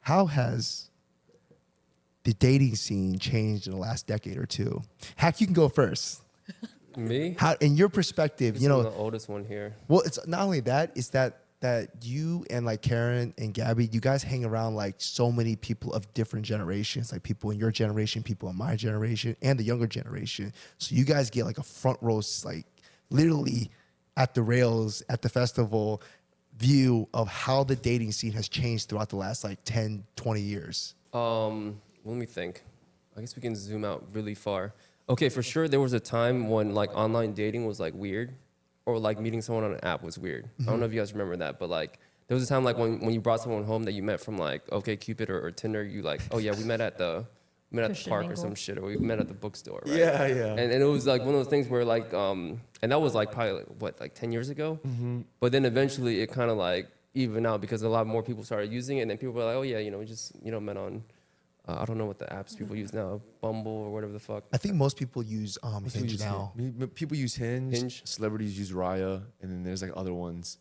how has the dating scene changed in the last decade or two? Hac, you can go first. Me? How, in your perspective, I'm the oldest one here. well, it's not only that, it's that you and like Karen and Gabby, you guys hang around like so many people of different generations, like people in your generation, people in my generation, and the younger generation. So you guys get like a front row, like literally at the rails at the festival view of how the dating scene has changed throughout the last like 10, 20 years. Let me think. I guess we can zoom out really far. Okay, for sure, there was a time when like online dating was like weird, or like meeting someone on an app was weird. I don't know if you guys remember that, but like there was a time like when you brought someone home that you met from like OkCupid or Tinder, you like, oh yeah, we met at the park or some shit, or we met at the bookstore, right? Yeah. And it was like one of those things where like, and that was like probably like 10 years ago. But then eventually it kind of like evened out because a lot more people started using it, and then people were like, oh yeah, we just met on. I don't know what the apps people use now, Bumble or whatever the fuck. I think most people use Hinge now. People use Hinge. Celebrities use Raya, and then there's like other ones.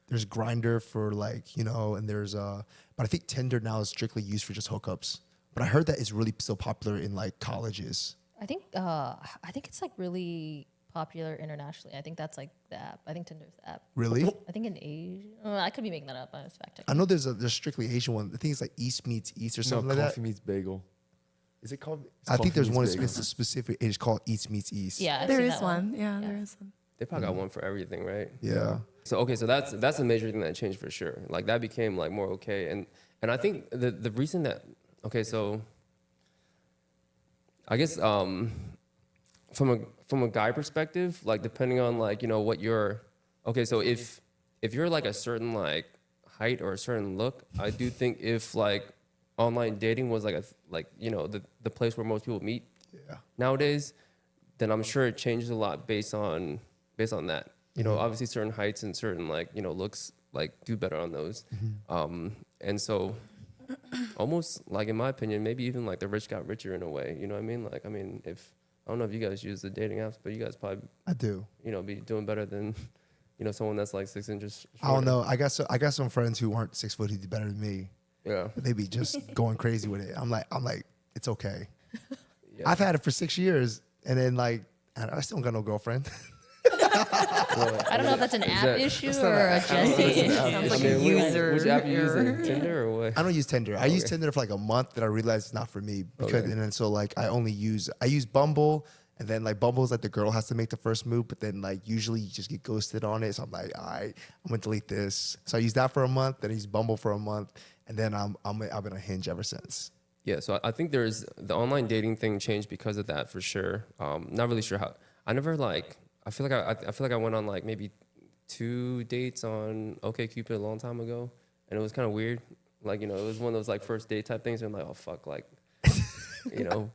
There's Grindr for like, and there's but I think Tinder now is strictly used for just hookups. But I heard that it's really still popular in like colleges. I think it's like really popular internationally. I think that's like the app. I think Tinder's the app. Really? I think in Asia. I could be making that up. I was fact checking. I know there's strictly Asian one. I think it's like East meets East or something like that. Coffee meets bagel. Is it called? I think there's one bagel. that's specific. It's called East meets East. Yeah, I've There seen is that one. Yeah, there is one. They probably got one for everything, right? Yeah. So that's a major thing that changed for sure. Like that became like more okay, and I think the reason that so I guess from a guy perspective, like depending on like what you're so if you're like a certain like height or a certain look, I do think if like online dating was like the place where most people meet nowadays, then I'm sure it changes a lot based on that. Obviously certain heights and certain like looks like do better on those, and so almost like in my opinion, maybe even like the rich got richer in a way. You know what I mean? Like if I don't know if you guys use the dating apps, but you guys probably I do. Be doing better than someone that's like 6 inches shorter. I don't know. I got some friends who aren't 6 foot who do better than me. Yeah. But they be just going crazy with it. I'm like, it's okay. Yeah. I've had it for 6 years, and then like I still don't got no girlfriend. I don't know if that's an app issue or a Jesse issue. Sounds like a user Which app you using? error. Tinder or what? I don't use Tinder. I used Tinder for like a month, then I realized it's not for me because, and then so like I use Bumble, and then like Bumble's like the girl has to make the first move, but then like usually you just get ghosted on it. So I'm like, all right, I'm gonna delete this. So I used that for a month, then I used Bumble for a month, and then I've been on Hinge ever since. Yeah, so I think there's the online dating thing changed because of that for sure. Not really sure how. I never like. I feel like I went on like maybe 2 dates on OkCupid a long time ago, and it was kind of weird. Like it was one of those like first date type things, and I'm like, oh fuck, like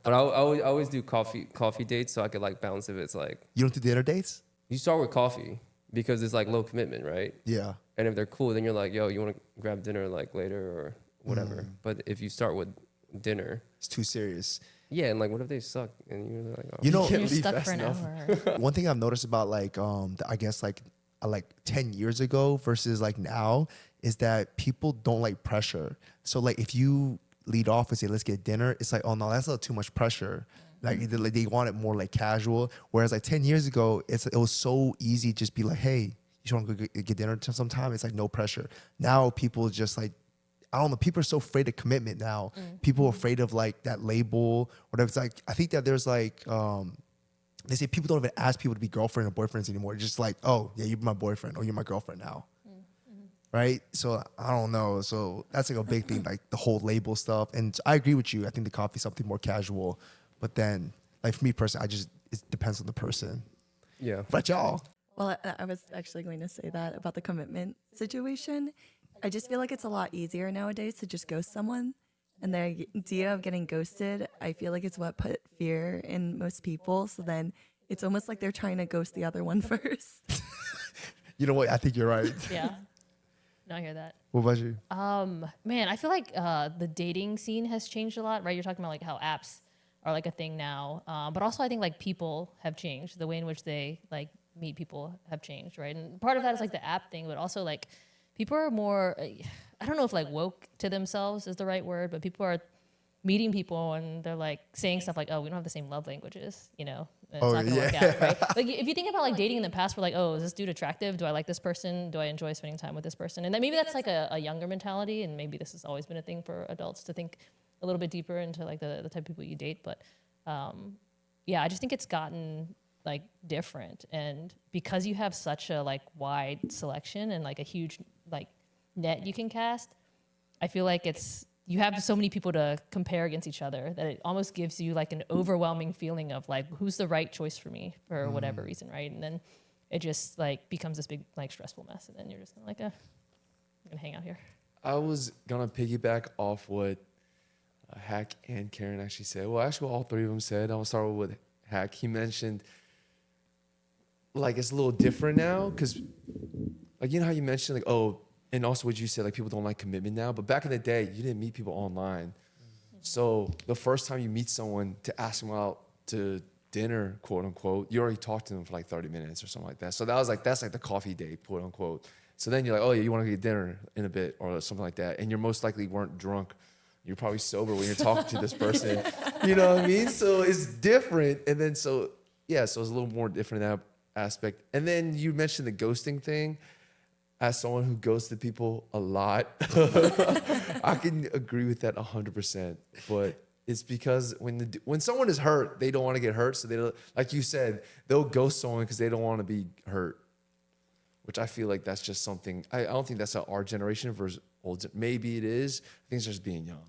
But I always do coffee dates so I could like balance if it's like. You don't do dinner dates? You start with coffee because it's like low commitment, right? Yeah. And if they're cool, then you're like, yo, you want to grab dinner like later or whatever. But if you start with dinner, it's too serious. Yeah, and like, what if they suck? And you're like, oh. You're stuck for an hour. One thing I've noticed about like, I guess like 10 years ago versus like now is that people don't like pressure. So like, if you lead off and say, let's get dinner, it's like, oh no, that's a little too much pressure. Like they want it more like casual. Whereas like 10 years ago, it was so easy to just be like, hey, you want to go get dinner sometime? It's like no pressure. Now people just like, I don't know. People are so afraid of commitment now. People are afraid of like that label. Whatever. It's like I think that there's like they say people don't even ask people to be girlfriend or boyfriends anymore. It's just like, oh yeah, you're my boyfriend or you're my girlfriend now, right? So I don't know. So that's like a big thing, like the whole label stuff. And I agree with you. I think the coffee's something more casual. But then, like for me personally, it depends on the person. Yeah. But y'all. Well, I was actually going to say that about the commitment situation. I just feel like it's a lot easier nowadays to just ghost someone. And the idea of getting ghosted, I feel like it's what put fear in most people. So then it's almost like they're trying to ghost the other one first. You know what? I think you're right. Yeah. No, I hear that. What about you? Man, I feel like the dating scene has changed a lot, right? You're talking about like how apps are like a thing now. But also I think like people have changed. The way in which they like meet people have changed, right? And part of that is like the app thing, but also like people are more, I don't know if like woke to themselves is the right word, but people are meeting people and they're like saying stuff like, oh, we don't have the same love languages, you know, and it's not gonna work out, right? Like if you think about like dating in the past, we're like, oh, is this dude attractive? Do I like this person? Do I enjoy spending time with this person? And then maybe that's like a younger mentality, and maybe this has always been a thing for adults to think a little bit deeper into like the type of people you date. But yeah, I just think it's gotten like different, and because you have such a like wide selection and like a huge like net you can cast, I feel like you have so many people to compare against each other that it almost gives you like an overwhelming feeling of like, who's the right choice for me for whatever reason, right? And then it just like becomes this big like stressful mess, and then you're just kind of like, I'm gonna hang out here. I was gonna piggyback off what Hac and Karen actually said. Well, actually, what all three of them said. I will start with Hac. He mentioned like it's a little different now because, like, you know how you mentioned like, oh, and also what you said, like people don't like commitment now. But back in the day, you didn't meet people online. So the first time you meet someone to ask them out to dinner, quote unquote, you already talked to them for like 30 minutes or something like that. So that's like the coffee date, quote unquote. So then you're like, oh yeah, you want to get dinner in a bit or something like that. And you're most likely weren't drunk. You're probably sober when you're talking to this person. You know what I mean? So it's different. And then so it's a little more different in that aspect. And then you mentioned the ghosting thing. As someone who ghosted people a lot, I can agree with that 100%. But it's because when someone is hurt, they don't want to get hurt. So they don't, like you said, they'll ghost someone because they don't want to be hurt. Which I feel like that's just something. I don't think that's our generation versus old. Maybe it is. I think it's just being young.